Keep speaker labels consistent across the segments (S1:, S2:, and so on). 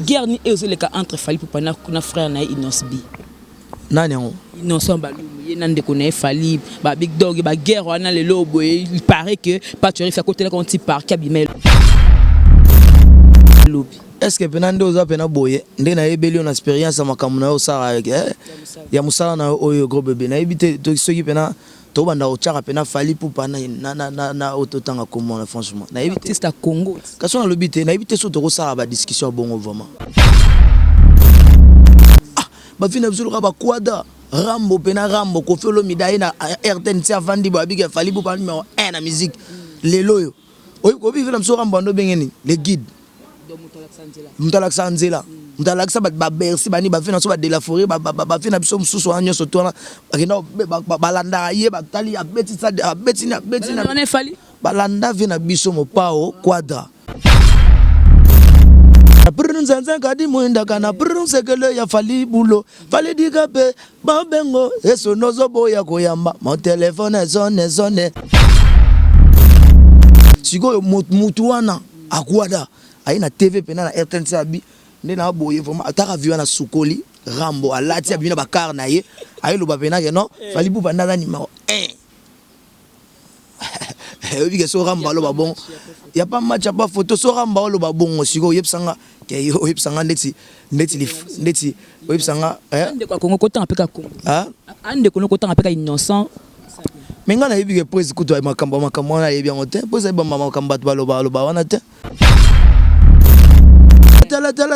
S1: guerre ni ezoleka entre Fally Ipupa na frère na Inosbi
S2: nani on
S1: Innocent Balumu nande connaît Fally ba big dog ba guerre wana le lobo il paraît que Patuari fait côté là quand il part Kabimel
S2: est-ce que penande oza pena boye nde na ebeli on expérience makamuna yo sara avec ya musala na oyo gros bébé na ebité to soki pena to banda o chaka pena Fally Ipupa na ototanga comment franchement na ebité
S1: artiste à Congo
S2: kaso na lobité na ebité so to ko sara ba discussion bongo vraiment ba fina biso ka ba kwada Rambo pena Rambo ko felo midai na RTNC avandi ba big Fally Ipupa numéro 1 na musique lelo yo oyo ko vivre na biso Rambo ndo bengeni les guides Mutalaxa Nzela Mutalaxa ba Bercy bani ba fina so ba de la forêt ba fina biso mususu anyo so tona bakenda balanda ye ba tali ya betisa betina
S1: on est Fally
S2: balanda vina biso mo pao quadra Brunzanza kadi muinda kana brunsekele ya Fally bulo Fally dikape ba bengo eso nozo boya koyamba mon téléphone zone siko mutu wana akwada aina TV pena na RTNC abi ndena boye vraiment ataka viwa na sukoli Rambo alati abi na bakar na ye ayelo ba pena ke non Fally Ipupa ndana numéro 1 obi ke so Rambo lo ba bon y a pas match y a pas photo so Rambo lo ba bon siko yebsanga ke yo yebsanga ndeti yebsanga
S1: ande kwa Congo kota apeka Congo
S2: ande
S1: kono kota apeka Innocent
S2: menga na yebi ke pose kuto makambo na yebi ngote pose ba makambo ba wana te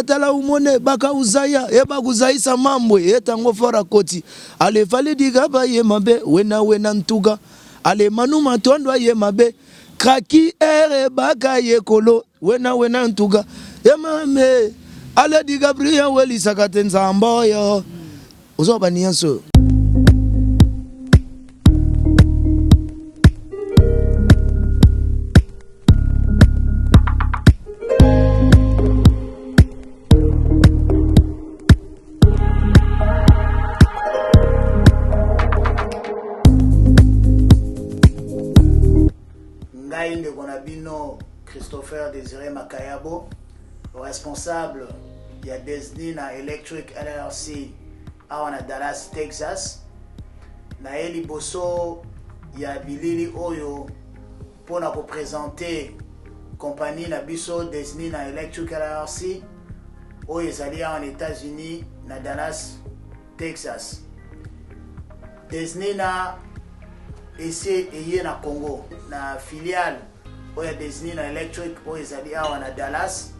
S2: tala umone baka uzaya eba kuzaisa mambo etango fora koti ale Fally digaba ye mabe wena ntuga ale manu matondo ye mabe kraki ere baka ye kolo wena ntuga ye mame ale digabria weli sakatenza amboyo uzoba niyanso
S3: Christopher Désiré Makayabo, responsable il y a Disney na Electric LLC à Dallas, Texas. Na eli boso il y a Bilili Oyo pour nous représenter compagnie na biso Disney na Electric LLC Oyo ezali en États-Unis na Dallas, Texas. Disney na essaye et na Congo na filiale Oya Disney na Electric ezali awa na Dallas.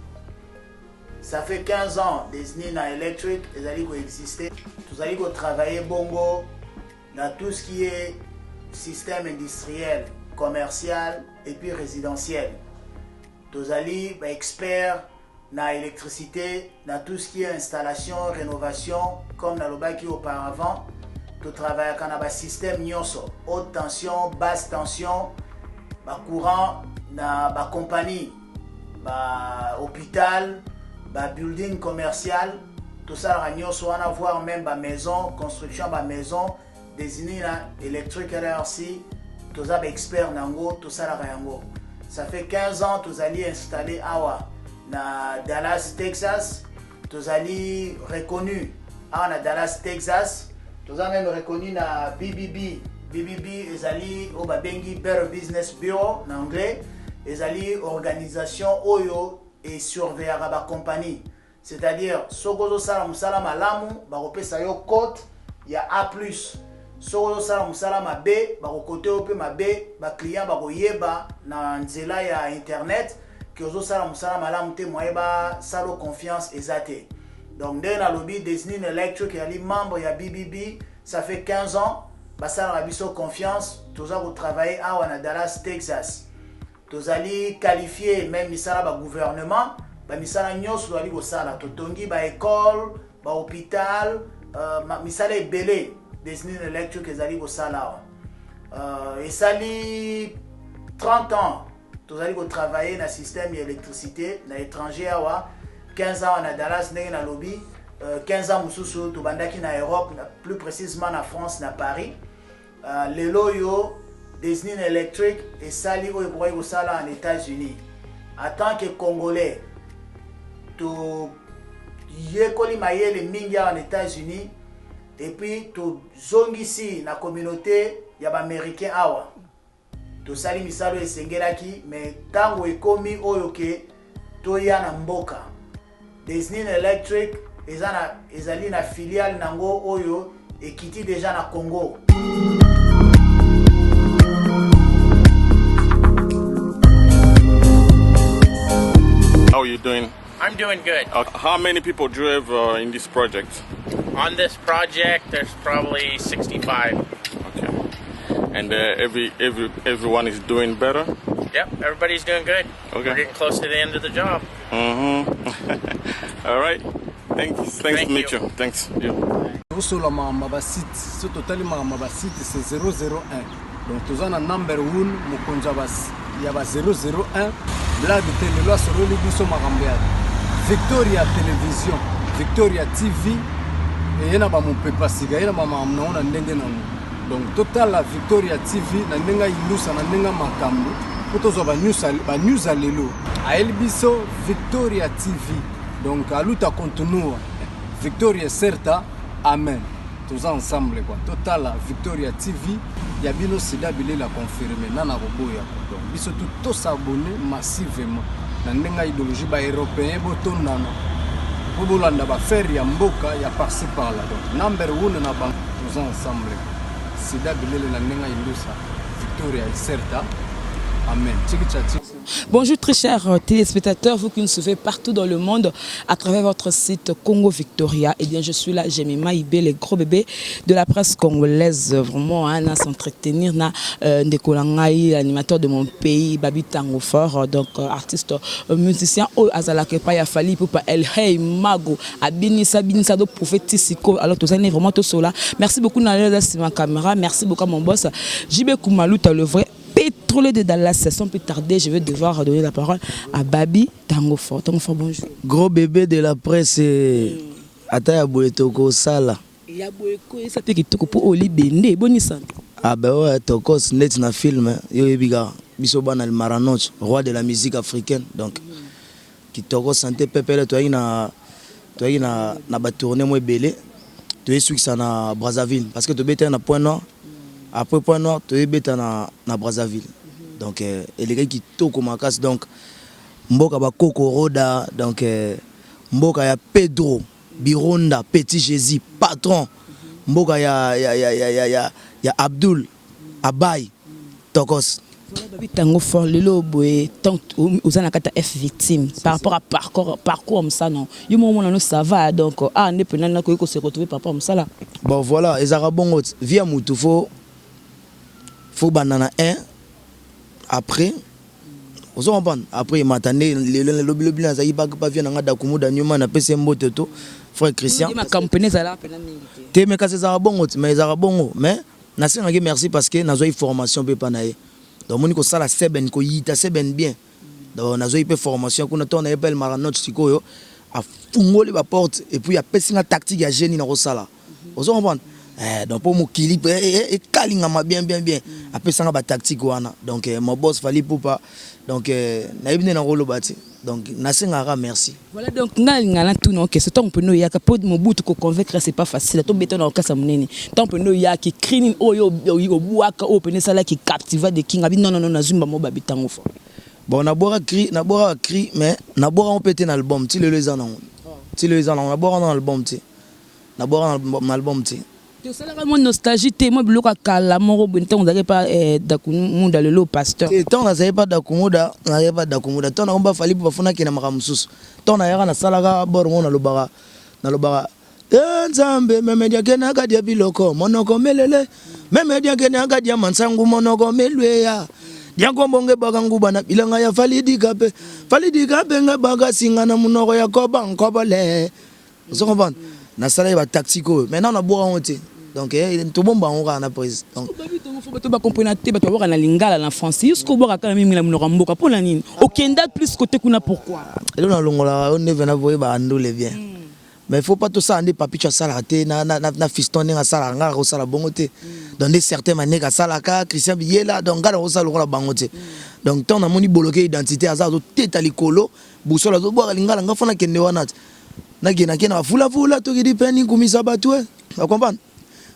S3: Ça fait 15 ans Disney na Electric ezali ko exister. Nous allons travailler bongo dans tout ce qui est système industriel, commercial et puis résidentiel. Nous allons experts na électricité, dans tout ce qui est installation, rénovation comme dans le baki auparavant. Nous travaillons dans un système nyonso, haute tension, basse tension, courant na ba compagnie, ba hôpital, ba building commercial, tout ça on va voir même ba maison, construction ba maison, désigné na Electric LLC, tout ça ba expert nango, tout ça la yango. Ça fait 15 ans tous allez installer awa na Dallas, Texas, tous allez reconnu à Dallas, Texas, tous allez même reconnu na BBB. BBB ezali au babengi Better Business Bureau en anglais, ezali organisation oyo et surveiller ba compagnie, c'est-à-dire sokozo sala musala malamu ba kopesa yo code ya A+, sokozo sala musala mabe ba kokote ope mabe ba client ba koyeba na nzela ya internet que ozo sala musala malamu te moyeba salo confiance ezate. Donc dès na lobby Disney Electric ali membre ya BBB, ça fait 15 ans. Basala Rabiso confiance, tous allons travailler à Dallas, Texas. Tous allons qualifier même misala ba gouvernement, ba misala nyos do ali go sala totongi ba école, ba hôpital, misala belé Disney Electric ezali go sala. Et sali 30 ans, tous allons travailler dans le système d'électricité na étranger awa 15 ans à Dallas na lobby, 15 ans mususu to bandaki na Europe, plus précisément na France na Paris. Les loyaux Disney Electric et Sali Oyebroi Sala en États-Unis. En tant que Congolais, tu yekoli mayele mingi en États-Unis et puis to zongisi na communauté ya ba américain awa to sali misalo esengelaki mais tango ekomi oyo ke to ya na mboka Disney Electric ezali na filiale nango oyo ekiti déjà na Congo.
S4: How are you doing?
S5: I'm doing good.
S4: How many people drove in this project?
S5: On this project, there's probably 65.
S4: Okay. And everyone is doing better?
S5: Yep, everybody's doing good.
S4: Okay.
S5: We're getting close to the end of the job.
S4: All right. Thanks to meet you. Thanks.
S6: Osola ma site, ce total ma site c'est 001. Donc tous en number 1 mukonja bas ya ba 001 Blad tele lo solo li biso magambia. Victoria Television, Victoria TV et yena ba mon pepa siga yena mama mnaona ndenge na donc total la Victoria TV na ndenga ilusa na ndenga makambo kutozo ba news alelo a elbiso Victoria TV donc aluta continua Victoria certa amen tous ensemble quoi total la Victoria TV ya bino sida bile la confirmer nana roboya donc biso tout s'abonner massivement na ndenga idéologie ba européen botondana pour bolanda ba faire ya mboka ya par-ci par-là donc number 1 na bank tous ensemble sida bile la ndenga ilusa Victoria certa amen.
S1: Bonjour très chers téléspectateurs, vous qui nous suivez partout dans le monde à travers votre site Congo Victoria. Et bien je suis là, Jemima Ibé, les gros bébés de la presse congolaise. Vraiment, à s'entretenir, Ndekolangai, l'animateur de mon pays, Babi Tango Fort, donc artiste musicien, Azalakepa Yafali, Poupa El Hey Mago, Abinisa do Prophétisiko. Alors tout ça est vraiment tout cela. Merci beaucoup Naleda ma caméra, merci beaucoup à mon boss, JB Koumalouta, le vrai pétrolier de Dallas. Sans plus tarder, je vais devoir donner la parole à Babi Tango Fort. Tango Fort, bonjour.
S2: Gros bébé de la presse, Ataya Boetoko Sala.
S1: Ya Boeko, ça peut être pour Oli Bende, bonissant.
S2: Ah ben ouais, Tokos, net na film, yo ebiga, bisoba na le Maranoch, roi de la musique africaine. Donc, qui Tokos santé pepele, toi na ba tourner moi belé, tu es sur ça na Brazzaville, parce que tu bétais na Point Nord. Après Point Nord, tu es na Brazzaville. Donc, et les gars qui toquent ma casse, donc, Mboka ba Koko Roda, donc, Mboka ya Pedro, Bironda, Petit Jésus, Patron, Mboka ya Abdul, Abay, Tokos.
S1: Tango Fort, le lobo est tant aux anakata F victime par rapport à parcours comme ça non. Il moment ça va donc ah ne peut pas se retrouver par rapport à ça là.
S2: Bon voilà, les arabons via Moutouffo. Faut banana 1 après on comprend après il m'attendait le bilan ça il pas vient dans Dakumuda nyuma na pese mbote to frère Christian
S1: ma campagne ça là pena mingi
S2: te me kase za bongo mais za bongo mais na senga merci parce que nazo formation pe panaye donc moni ko sala seben ko yita seben bien donc nazo ipe formation kuna to na epel Maranoch sikoyo a fungoli ba porte et puis a pesinga tactique ya génie na ko sala on comprend. Donc pour mon équilibre et kalinga bien après ça ba tactique wana donc mon boss fali poupa donc na ibne na rolo bati donc na sengara merci
S1: voilà donc ngala tout non que c'est ton peno ya ka pod mo butu ko convaincre c'est pas facile to beton na kasa munene ton peno ya ki cleaning oyo buaka open sala ki captiva de king abi non na zumba mo babi Tango Fort
S2: bon na bora cri mais na bora on pété dans l'album ti les ans na bora dans l'album ti na bora dans l'album ti
S1: tu sais là mon nostalgie té moi bloka kala moro bonté on n'avait pas Dakumuda le pasteur
S2: et tant on n'avait pas Dakumuda tant on ba fali pour fona kina makamususu tant na yaka na salaka bor mo na lobara nzambe memedia kena gadia biloko monoko melele memedia kena gadia mansangu monoko melweya diango mbonge bagangu bana bilanga ya falidi kape nga baga singana munoko ya koba nkobole on comprend na sala ba tactico maintenant na boa honte donc tout bon on na prise donc
S1: to ba comprendre te ba to ba na lingala na France jusqu'au boka quand même la munoko mboka pour la nini okenda plus côté kuna pourquoi
S2: et là longola on ne vena voyer ba andole bien mais il faut pas tout ça andi papi tu sala te na fiston nga sala nga ko sala bongote dans des certaines manières ka sala ka Christian Biela donc ngala ko sala ko la bangote donc tant na moni bloquer identité azazo teta likolo busola zo boka lingala nga fona kende wana nakena kena fula fula to ki dipeni kumisa batwe tu comprendre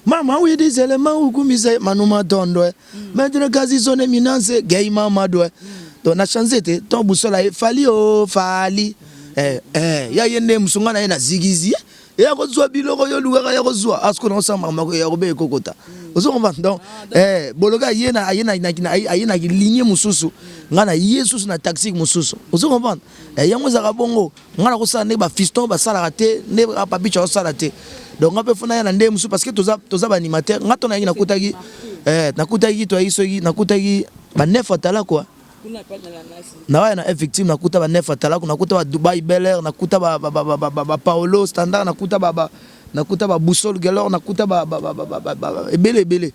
S2: mama oui des éléments kumisa manuma tondo maintenant kazi zone minance gay mama do donc na chance te ton busola fali o fali ya yende musungana ina zigizi ya kozwa biloko yo luka ya kozwa asko na sama mako ya robe kokota ozo comprendre donc boloka yena ayena ligne mususu ngana yesusu na taxi mususu ozo comprendre yango za bongo ngana ko sala ne ba fiston ba sala raté ne ba papicho ko sala te donc ngape fona ya na nde musu parce que toza ba animateur ngato na nakutaki nakutaki to isogi nakutaki ba neuf atala quoi na wana effectivement nakuta ba neuf atala nakuta ba Dubai Bel Air nakuta ba Paolo Standard nakuta ba Boussole Galore nakuta ba ebele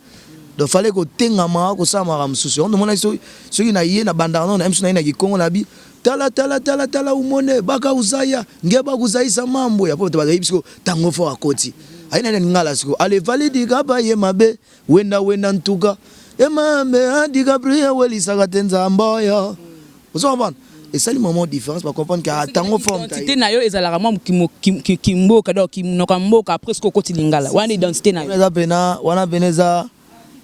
S2: donc fallait ko tengama ko sama ramsusu on demande soki na ye na bandano na msu na ina kikongo na bi tala umone baka uzaya ngeba kuzaisa mambo ya poto ba bisko tango fo akoti aina ni ngala siko ale validi kaba ye mabe wenda ntuka emame adi Gabriel welisaka tenza mboyo uzobana esali moment différence ba comprendre que tango forme
S1: identité na yo ezalaka mwa kimboka donc kimoka mboka après ce kokoti lingala wana identité na yo
S2: eza pena wana peneza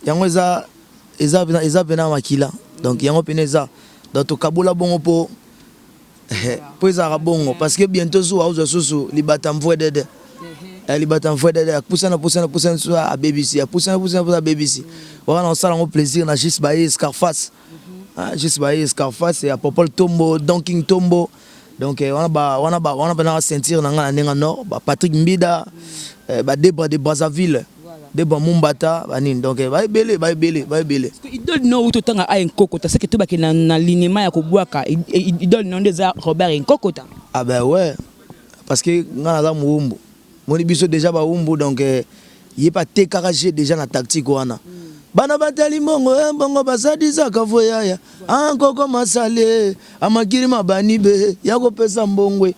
S2: yango eza pena makila donc yango peneza donc to kabola bongo po eza bongo parce que bientôt zo auzo susu libata mvwe dede libata mvwe dede poussa sur a BBC poussa a BBC wana on sala ngo plaisir na juste baye Scarface juste baye Scarface et à Popol Tombo Donking Tombo donc wana ba sentir na nga na nord ba Patrick Mbida ba Debra de Brazzaville Debra Mumbata banine donc ba belé
S1: idole no utotanga a enkokota c'est que to ba ke na linéma ya kobwaka idole no ndeza Robert enkokota
S2: ah ben ouais parce que nga na muumbu moni biso déjà ba umbu donc il pas tékaragé déjà na tactique wana bana batali mongo bongo basadiza kavoyaya ankoko masale amakiri mabanibe yako pesa mbongwe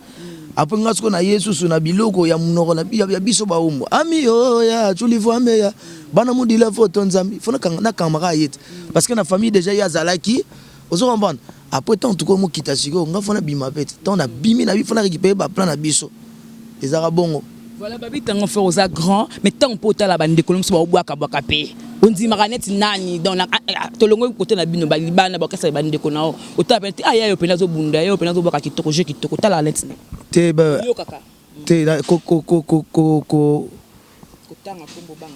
S2: après ngasko na Yesu na biloko ya munoko na biso ba umbu ami yo ya tulivu ameya bana mudila photo nzambi fona na kamera yet parce que na famille déjà ya zalaki ozo comprendre après tant tout comme kita siko nga fona bima pete tant na bimi na bi fona récupérer ba plan na biso ezara bongo
S1: voilà babi tango faire aux grand mais tant pota la bande kolom so ba bwaka pe on dit maranette nani dans la tolongo côté na bino balibana ba kasa bande ko nao otapenti aya yo pena zo bunda yo pena zo bwaka kitoko tala net
S2: te ba
S1: yo kaka
S2: te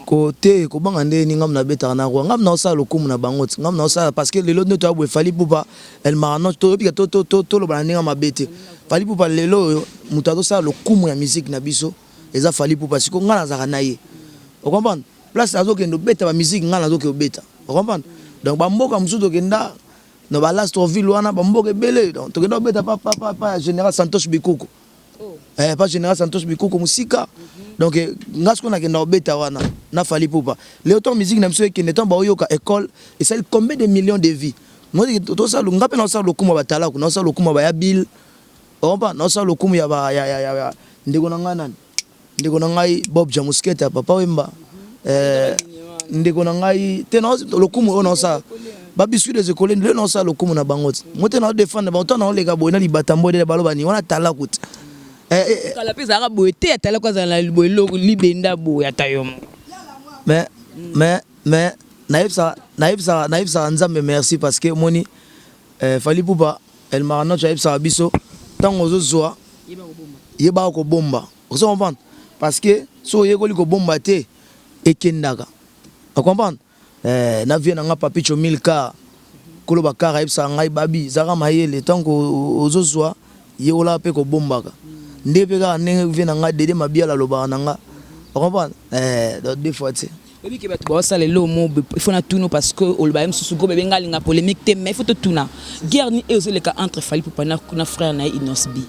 S2: côté ko banga ndeni ngam na beta na ngam na osala lokumu na bango ngam na osala parce que lelo neto abwe fali pupa el marano to bika to lo bana ngam mabete fali pupa lelo mutato sala lokumu ya musique na biso eza fali pupa siko ngana zaka na ye o comprendre place azo kendo beta ba musique ngana zo ke beta o comprendre donc ba mboka musuto kenda no ba Lastoville wana ba mboka belé donc to kendo beta pa général Santos Bikuku pas général Santos Bikuku musika donc ngasko na kenda beta wana na fali pupa le autant musique na mso kende ton ba yoka école et ça combien de millions de vies no to ça ngape na ça lokumu ba tala ku na ça lokumu ba ya bill o comprendre na ça lokumu ya ba ya ndeko na ngana ndeko na ngai Bob Jamusketa papa wemba ndeko na ngai tena lokumu ona sa ba biscuit des écoles le non sa lokumu na bango mote na défendre ba autant na lega boina libatambo de baloba ni wana tala kuti
S1: kala pesa ka boete atala kwa za libolo libenda boya tayom
S2: mais naïf ça nzambe merci parce que moni fali pupa el marano chaïf ça biso tango zozoa yeba ko bomba vous comprenez parce que so yekoli ko bomba te ekendaka vous comprenez na vie na nga papicho 1000k kolo bakara yebsa ngai babi zaka mayele tango ozozoa yeola pe ko bombaka ndebe ka ndenge vie na nga dede mabiala loba na nga vous comprenez deux fois te
S1: oui que bato ba sala le mo il faut na tuno parce que olba msusu go bebenga linga polémique te mais il faut to tuna guerre ni ezoleka entre fali pupa na frère na Inosbi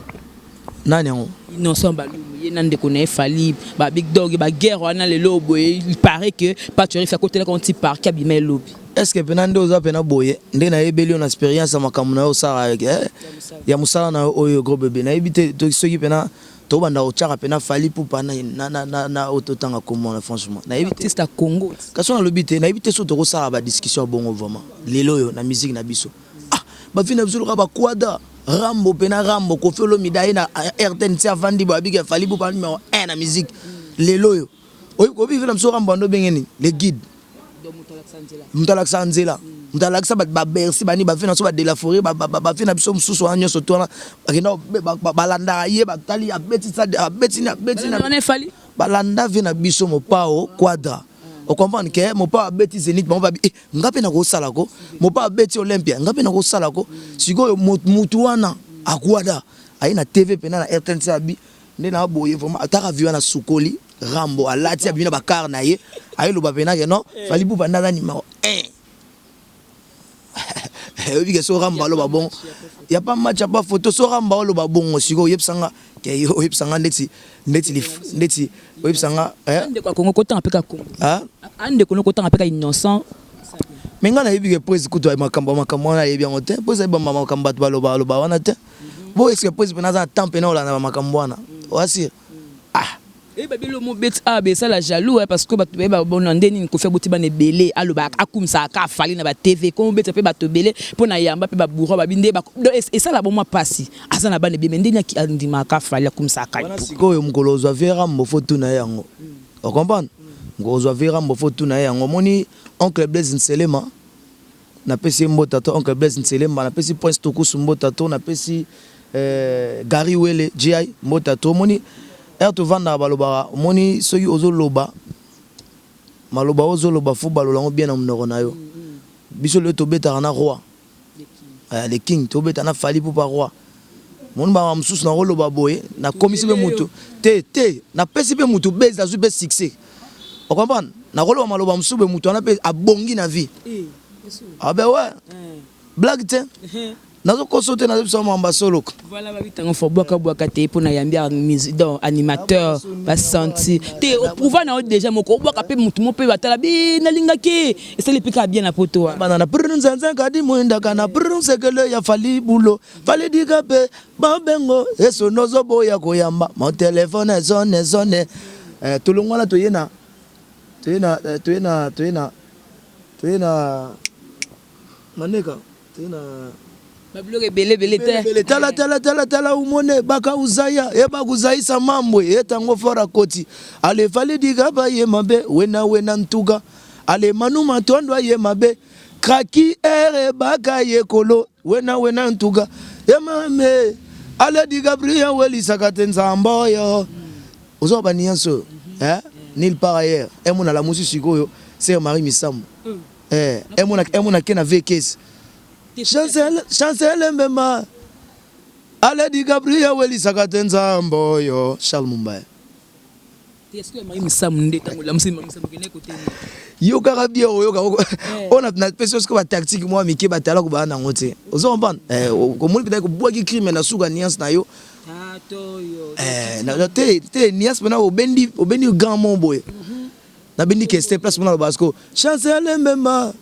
S2: nani yango
S1: Innocent Balou ye nande ko na fali ba big dog ba guerre wana le lobo il paraît que pas tu fait côté là quand tu pars kabimel lobi
S2: est-ce que penande oza pena boye nde na ebeli na expérience makamuna yo sara avec ya musala na oyo gros bébé na ebité to soki pena to banda o chaka pena fali pupa na ototanga comment franchement na ebité
S1: artiste à Congo
S2: kaso na lobité na ebité so to ko sara ba discussion bongo vraiment lelo yo na musique na biso ba fina biso ka ba kwada Rambo pena Rambo ko felo midaye na RTNC avandi ba big fali bu pa numéro 1 na musique lelo yo oyi ko bi film so Rambo ndo bengeni les guides Mutalaxa Nzela Mutalaxa ba bersi bani ba fina so ba de la forêt ba fina biso mususu anyo so tona bakenda balanda ye ba tali ya betisa betina
S1: on est fali
S2: balanda vina biso mopao quadra o comprendre que mopao beti Zénith ba bi ngape na ko sala ko mopao beti Olympia ngape na ko sala ko siko mutu wana akwada aina TV pena na RTNC abi ndena boye vraiment ataka viwa na sukoli Rambo alati abina bakar na ye ayelo bapena ke non fali bu banda numéro 1 obi ke so Rambo lo babon y a pas match pas photo so Rambo lo babon siko yebsanga ke yo yebsanga ndeti yebsanga
S1: ande kwa Congo kota apeka Congo
S2: ande
S1: kono kota apeka innocent
S2: menga na yebi ke prise kuto makambo na yebi ngote prise ba makambo ba wana te bo est-ce que prise pena za tempe na ola na makambo wana wasi
S1: et babi le mot bet ça la jaloux parce que ba bon ndeni ko fait boti ba ne belé aloba akumsa ka fali na ba TV ko bet pe ba to belé pour na yamba pe ba bourro ba binde ba et ça la bon moi passi asa na ba ne be ndeni ki andima ka fali akumsa ka
S2: wana sikoyo mkolozo vera mbofo tuna yango o comprendre ngozo vera mbofo tuna yango moni oncle Blaise Nselema na pesi mbota to oncle Blaise Nselema na pesi Prince Tokusu mbota to na pesi Gary Wele GI mbota to moni erto vanda baloba moni soki ozoloba maloba ozoloba fo balolango bien na mnoko na yo biso le to beta na roi le king to beta na fali pour pas roi mon ba msusu na roloba boye na komisi be mutu te na pesi be mutu beza zu be succès o comprendre na roloba maloba msusu be mutu na pe abongi na vie ah ben ouais blague te nazo kosote na biso mamba solo
S1: voilà ba bitango fo boka te pour na yambia donc animateur ba senti te pouvoir na déjà moko boka pe mutu mo pe batala bi na lingaki c'est le pika bien na poto
S2: bana na prunzanza kadi muinda kana prunsekele ya fali bulo fali dikape babengo eso nozo boya koyamba mon téléphone zone tulungwana toyena maneka toyena
S1: babloke belé
S2: tala umone baka uzaya eba kuzaisa mambo etango fora koti ale fali digaba ye mabe wena ntuga ale manuma tondo ye mabe kraki ere baka ye kolo wena ntuga ye mame ale digabria weli sakatenza mboyo ozoba nianso nil par ailleurs emona la musique sikoyo c'est Marie Misam emona kena vekes chancel mbema ale di Gabriel weli sakatenza mboyo Charles Mumbai
S1: est-ce que Marie Misam ndeta la musima kene côté
S2: yo karabia oyoka on a na personne ko ba tactique moi miki batala ko ba na ngote ozo comprendre ko muli peut-être ko boaki crime na suka niance na yo na te niance pena obendi grand momboye na bendi que c'était place pour parce que chancel mbema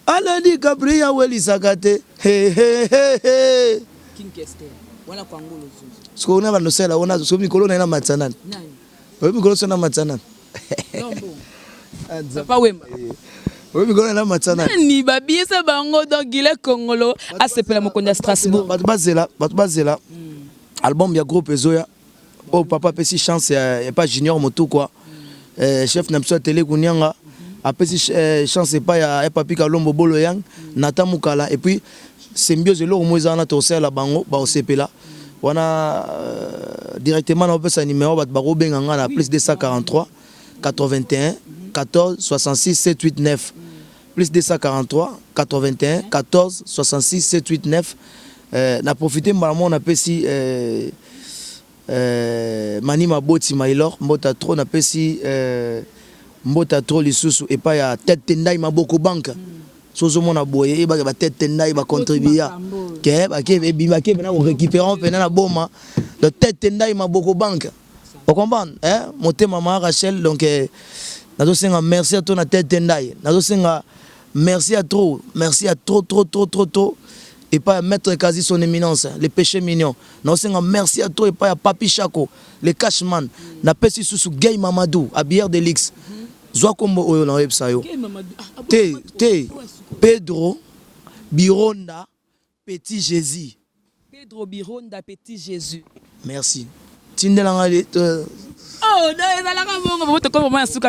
S2: ala di Gabriel weli sakate
S1: King Kester wala kwa ngolo
S2: sko na bando sela ona so mikolo na matsanana
S1: nani
S2: wewe mikolo sona matsanana
S1: nombo papa wemba
S2: wewe mikolo na matsanana
S1: ni babiesa bango donc Guilé Congolo a sepela mokonda Strasbourg
S2: batu bazela album ya groupe Ezoya oh papa pesi chance et pas junior moto quoi chef na mso télé kunyanga apesi chance pas ya papi Kalombo bolo yang nata mukala et puis symbiose lo moza na to sela bango ba osepela wana directement na opesa numéro bat baro benganga na plus 243 81 14 66 789 plus 243 81 14 66 789 na profiter mbala na pesi mani maboti mailor mbota tro na pesi mbota tro lisusu et pas ya tête ndai maboko banka sozo mona boye ba ba tête ndai ba contribuer ke ba ke bima ke na récupérant pena na boma de tête ndai maboko banka on comprend motema ma Rachel donc nazo senga merci à toi na tête ndai nazo senga merci à trop et pas mettre quasi son éminence les péchés mignons nazo senga merci à toi et pas Papi Chako les cashman na pesi susu Gay Mamadou à bière Delix Zwa kombo oyo na website yo te Pedro Bironda Petit Jésus
S1: Pedro Bironda Petit Jésus.
S2: Merci. Tindelanga
S1: Oh,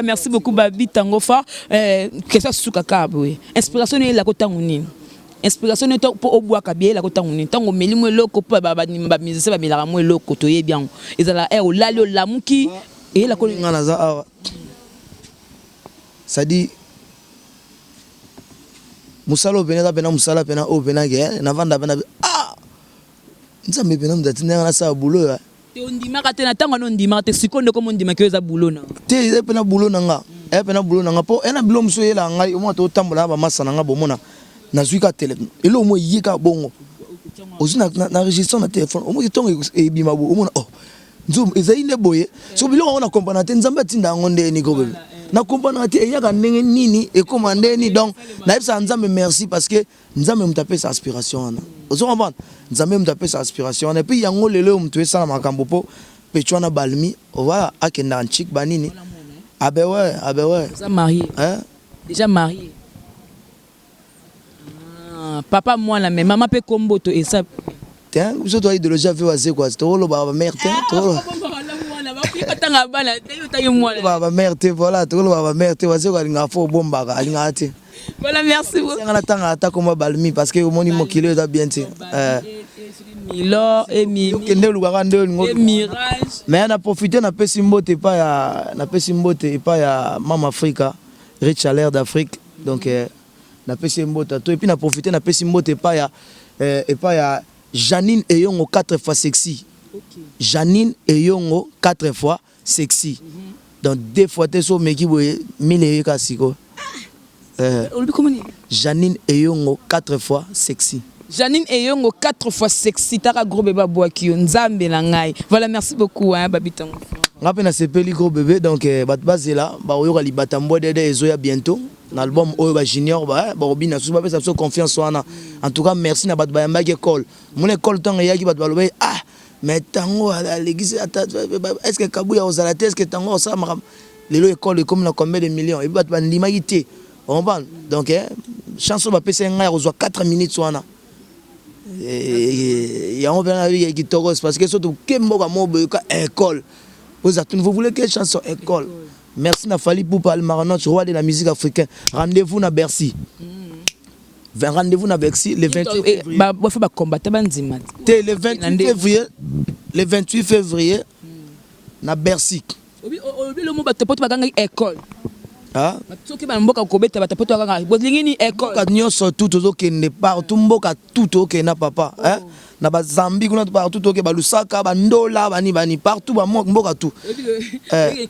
S1: merci beaucoup, Babi Tangofa. Qu'est-ce que c'est que inspiration est la côte nini. Inspiration est pour Oboa Kabie la côte nini. Tant qu'on met le loco pour Baba Nimba Mise, Baba Milamo et loco, tu es bien. Ils ont la air au lalio lamuki et la colline.
S2: Ça dit Musalo Beneda Bena Musala Pena O Benage, Navanda Bena. Ah! Nous avons besoin de tenir à ça boulot.
S1: On dit que na tango on dit que si on comme on dit que ça boulot na.
S2: Te pena boulot nanga. Pena boulot nanga po ena bilom so yela ngai o mo to tambola ba masa nanga bomona. Na zuika téléphone. Elo mo yika bongo. Ozu na registre na téléphone. O mo tongo e bima bo o mo oh. Nzum ezaine boye. So biloko na comprendre te nzamba tinda ngonde ni ko bebe. Na comprendre te yaka ndenge nini e commander ni donc na yebisa nzambe merci parce que nzambe mutape sa aspiration na. Ozo comprendre nzambe mutape sa aspiration et puis yango lelo mutwe sala makambo po pechwana balmi on va akenda anchik banini. Ah ben ouais.
S1: Déjà marié.
S2: Hein?
S1: Déjà marié. Papa moi la même maman peut comboto et ça.
S2: Tiens, vous doit idéologie avec wazé quoi. To lo baba mère te. Baba mère te voilà, to lo baba mère te wazé quoi linga fo bomba ka linga te.
S1: Voilà, merci beaucoup.
S2: Ngana tanga ata comme balmi parce que moni mo kilo da bien te.
S1: Milo et Mimi.
S2: Mirage. Mais on a profité na pesimbote pas ya Mama Africa, riche à l'air d'Afrique. Donc na pesimbote et puis na profité na pesimbote pas ya Janine Eyongo 4 fois sexy. Okay. Janine Eyongo 4 fois sexy. Donc 2 fois t'es so meki boye 1000 kasiko. Janine Eyongo 4 fois sexy.
S1: Janine Eyongo 4 fois sexy. Tara gros bébé boaki nzambe na ngai. Voilà, merci beaucoup hein Babitan.
S2: Ngape na sepeli gros bébé donc bat bazela ba oyo ka libata mbode de ezoya bientôt. L'album oyo ba junior ba obina sous ba pesa so confiance wana. En tout cas merci na bat ba mbage école. Mon école tant yaki bat balobe ah mais tango à l'église est-ce que Kabuya ozalate est-ce que tango ça lelo école comme na combien de millions et bat ba ndimagité. On va donc chanson ba pesa ngai ozwa 4 minutes wana. Et on va avec qui toros parce que surtout kembo ka mo école. Vous voulez quelle chanson école? Merci Nafali pour parler Maranote, roi de la musique africaine. Rendez-vous na Bercy. Rendez-vous na Bercy le 28 février. Le 28 février na Bercy.
S1: École.
S2: Ah?
S1: Mboka kobeta batapoto kanga bolingi école
S2: nyoso tout okende partout mboka tout okenda papa hein na ba Zambie kuna partout okende ba Lusaka ba Ndola bani partout ba mboka tout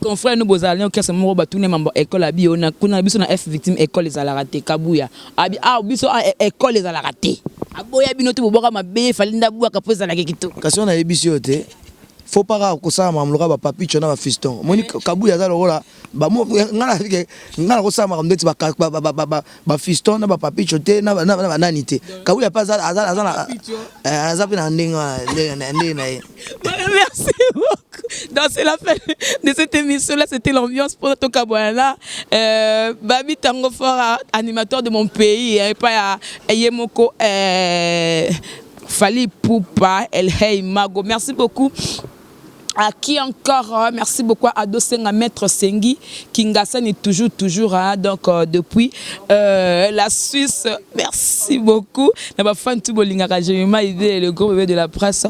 S1: confrère nous bozalien okese mo ba tune mambo école abi ona kuna biso na F victime école les ala raté Kabuya abi biso école les ala raté aboya bino to boboka mabe falinda bua kapoza la kikito
S2: kasi on a ebisio te faut pas que ça mamloka ba papi chona ba fiston moni Kabuya za lola ba mo ngala ko sa ma ndeti ba fiston na ba papi chote na nani te Kabuya pas aza pena ndinga ndina.
S1: Merci beaucoup. Donc c'est la fin de cette émission là, c'était l'ambiance pour notre Kabuya. Babi Tango Fort, animateur de mon pays et pas Yemoko Fali Poupa El Hey Mago. Merci beaucoup. À qui encore? Merci beaucoup à Dosenga Maître Sengi, Kingasan est toujours hein, donc depuis la Suisse. Merci beaucoup. N'a fan tout bolinga Jemima idée le gros bébé de la presse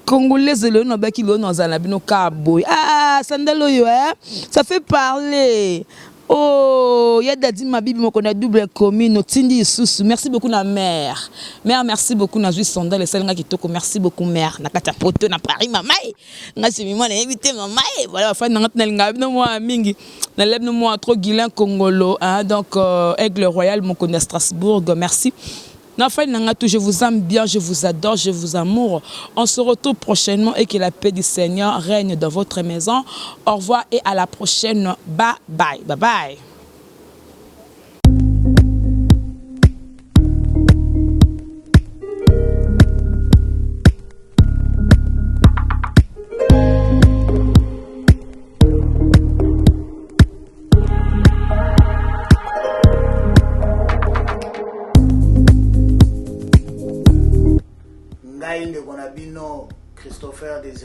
S1: congolaise le nom baki lo dans Zanabino Kaboy. Ah sandalo yo hein, ça fait parler. Oh, y'a dadi ma bibi mo connaît double commune Tindi Isusu. Merci beaucoup na mère. Mère merci beaucoup na Zui Sondal et Selenga Kitoko. Merci beaucoup mère. Na kata poto na Paris mamai. Nga si mima na invité mamai. Voilà fa na ngata linga no moi mingi. Na leb no moi trop Guilain Congolo hein donc Aigle Royal mon connaît Strasbourg. Merci. Je vous aime bien, je vous adore, je vous amoure. On se retrouve prochainement et que la paix du Seigneur règne dans votre maison. Au revoir et à la prochaine. Bye bye. Bye bye.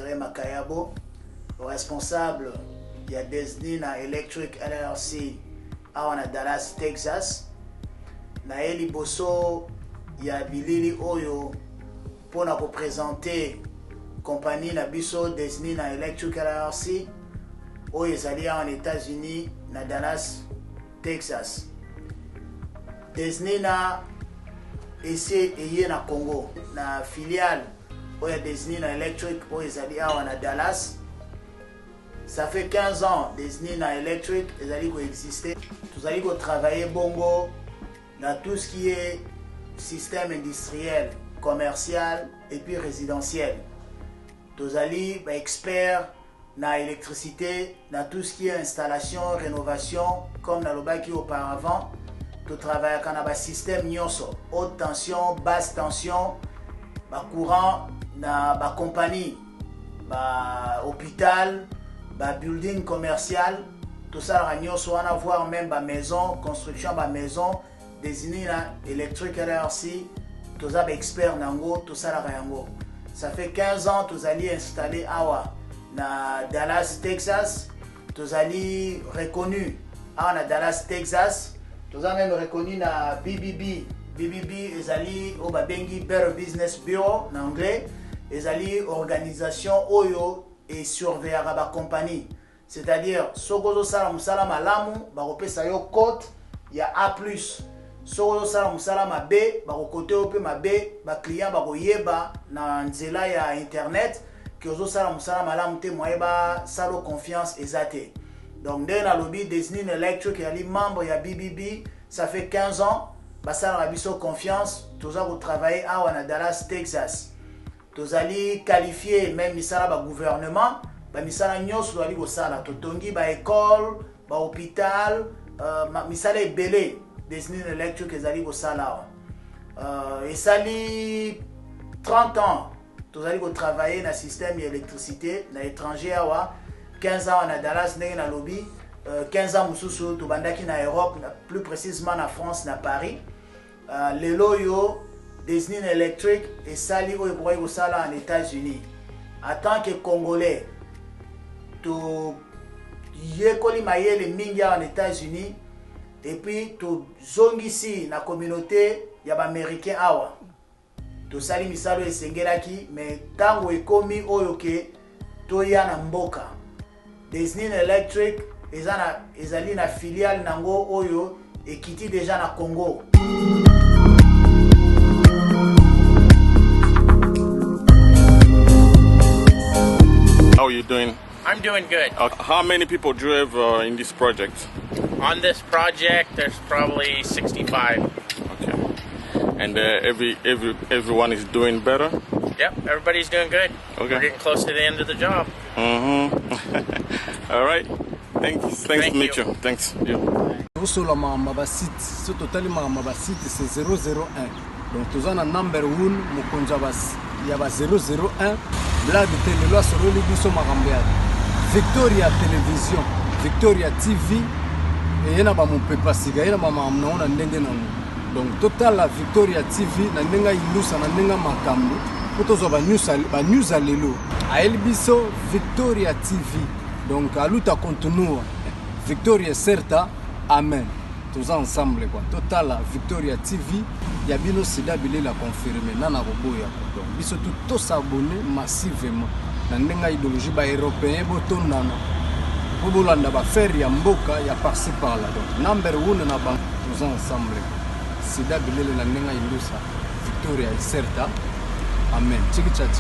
S3: Desiré Makayabo, responsable de Disney Electric LLC à Dallas, Texas. Naeli Bosso ya bilili oyo pour représenter compagnie na biso Disney Electric LLC oyo ezali en États-Unis na Dallas, Texas. Disney na ese eye na Congo na filiale oyo Disney Electric oyo ezali na Dallas. Ça fait 15 ans Disney Electric ezali coexister. Nous allons travailler bongo dans tout ce qui est système industriel, commercial et puis résidentiel. Nous allons experts dans l'électricité, dans tout ce qui est installation, rénovation, comme dans le bac auparavant. Nous travaillons dans un système nyonso, haute tension, basse tension, courant dans la compagnie, hôpital, building commercial. Tout ça, on va avoir même la maison, construction de la maison, désigné électrique LRC, tout ça, expert nango, tout ça, ça fait 15 ans que vous allez installer à Dallas, Texas. Vous allez reconnu à Dallas, Texas. Vous avez même reconnu na BBB. BBB, ils allez au Babengi Better Business Bureau en anglais. Ils allez organisation Oyo et surveiller la compagnie. C'est-à-dire, si vous avez un salaire malamu, vous avez un code, il y a A+. Si vous avez un salaire B, vous avez un B, les clients dans Internet, que vous avez un salaire malamu, vous avez confiance exacte. Donc, dans le lobby Disney Electric, il y a les membres, il y a BBB, ça fait 15 ans, vous avez confiance, vous avez travaillé à Dallas, Texas. Vous allez qualifier même le gouvernement. Misala nyonso ali kosala totongi ba école ba hôpital misala ebele Disney Electric ezali kosala esali 30 ans tozali ko travailler na système d'électricité na étranger awa 15 ans na Dallas ndenge na lobby 15 ans mususu tobandaki na Europe plus précisément na France na Paris lelo yo Disney Electric esali oyo boyi kosala en États-Unis en tant que Congolais to yekoli mayele mingi en États-Unis et puis to zongisi na communauté ya ba américain awa to sali misalo esengelaki mais tango ekomi oyo ke to ya na mboka Disney Electric ezali na filiale nango oyo ekiti déjà na Congo.
S4: How are you doing?
S5: I'm doing good.
S4: How many people do you have in this project?
S5: On this project, there's probably 65.
S4: Okay. And everyone is doing better?
S5: Yep, everybody's doing good.
S4: Okay.
S5: We're getting close to the end of the job.
S4: All right. Thanks to meet you. Thanks.
S6: Osola ma site, ce total ma site c'est 001. Donc tous on a number 1 mukonja bas il y a 001 blague télé loi sur le biso makambiade. Victoria Télévision, Victoria TV, et il y a mon papa siga, il y a maman na ndenge na. Donc total la Victoria TV na ndenga ilusa na ndenga makambo, potozo ba news alelo. A elbiso Victoria TV. Donc à luta continua. Victoria certa, amen. Tous ensemble quoi. Total la Victoria TV, il y a bino sida bilé la confirmer nana roboya. Donc biso tout s'abonner massivement. Na ndenga idéologie ba européen botondana po bolanda ba faire ya mboka ya par-ci par-là. Donc number 1 na bank tous ensemble sida bilele na ndenga ilusa Victoria certa, amen. Chiki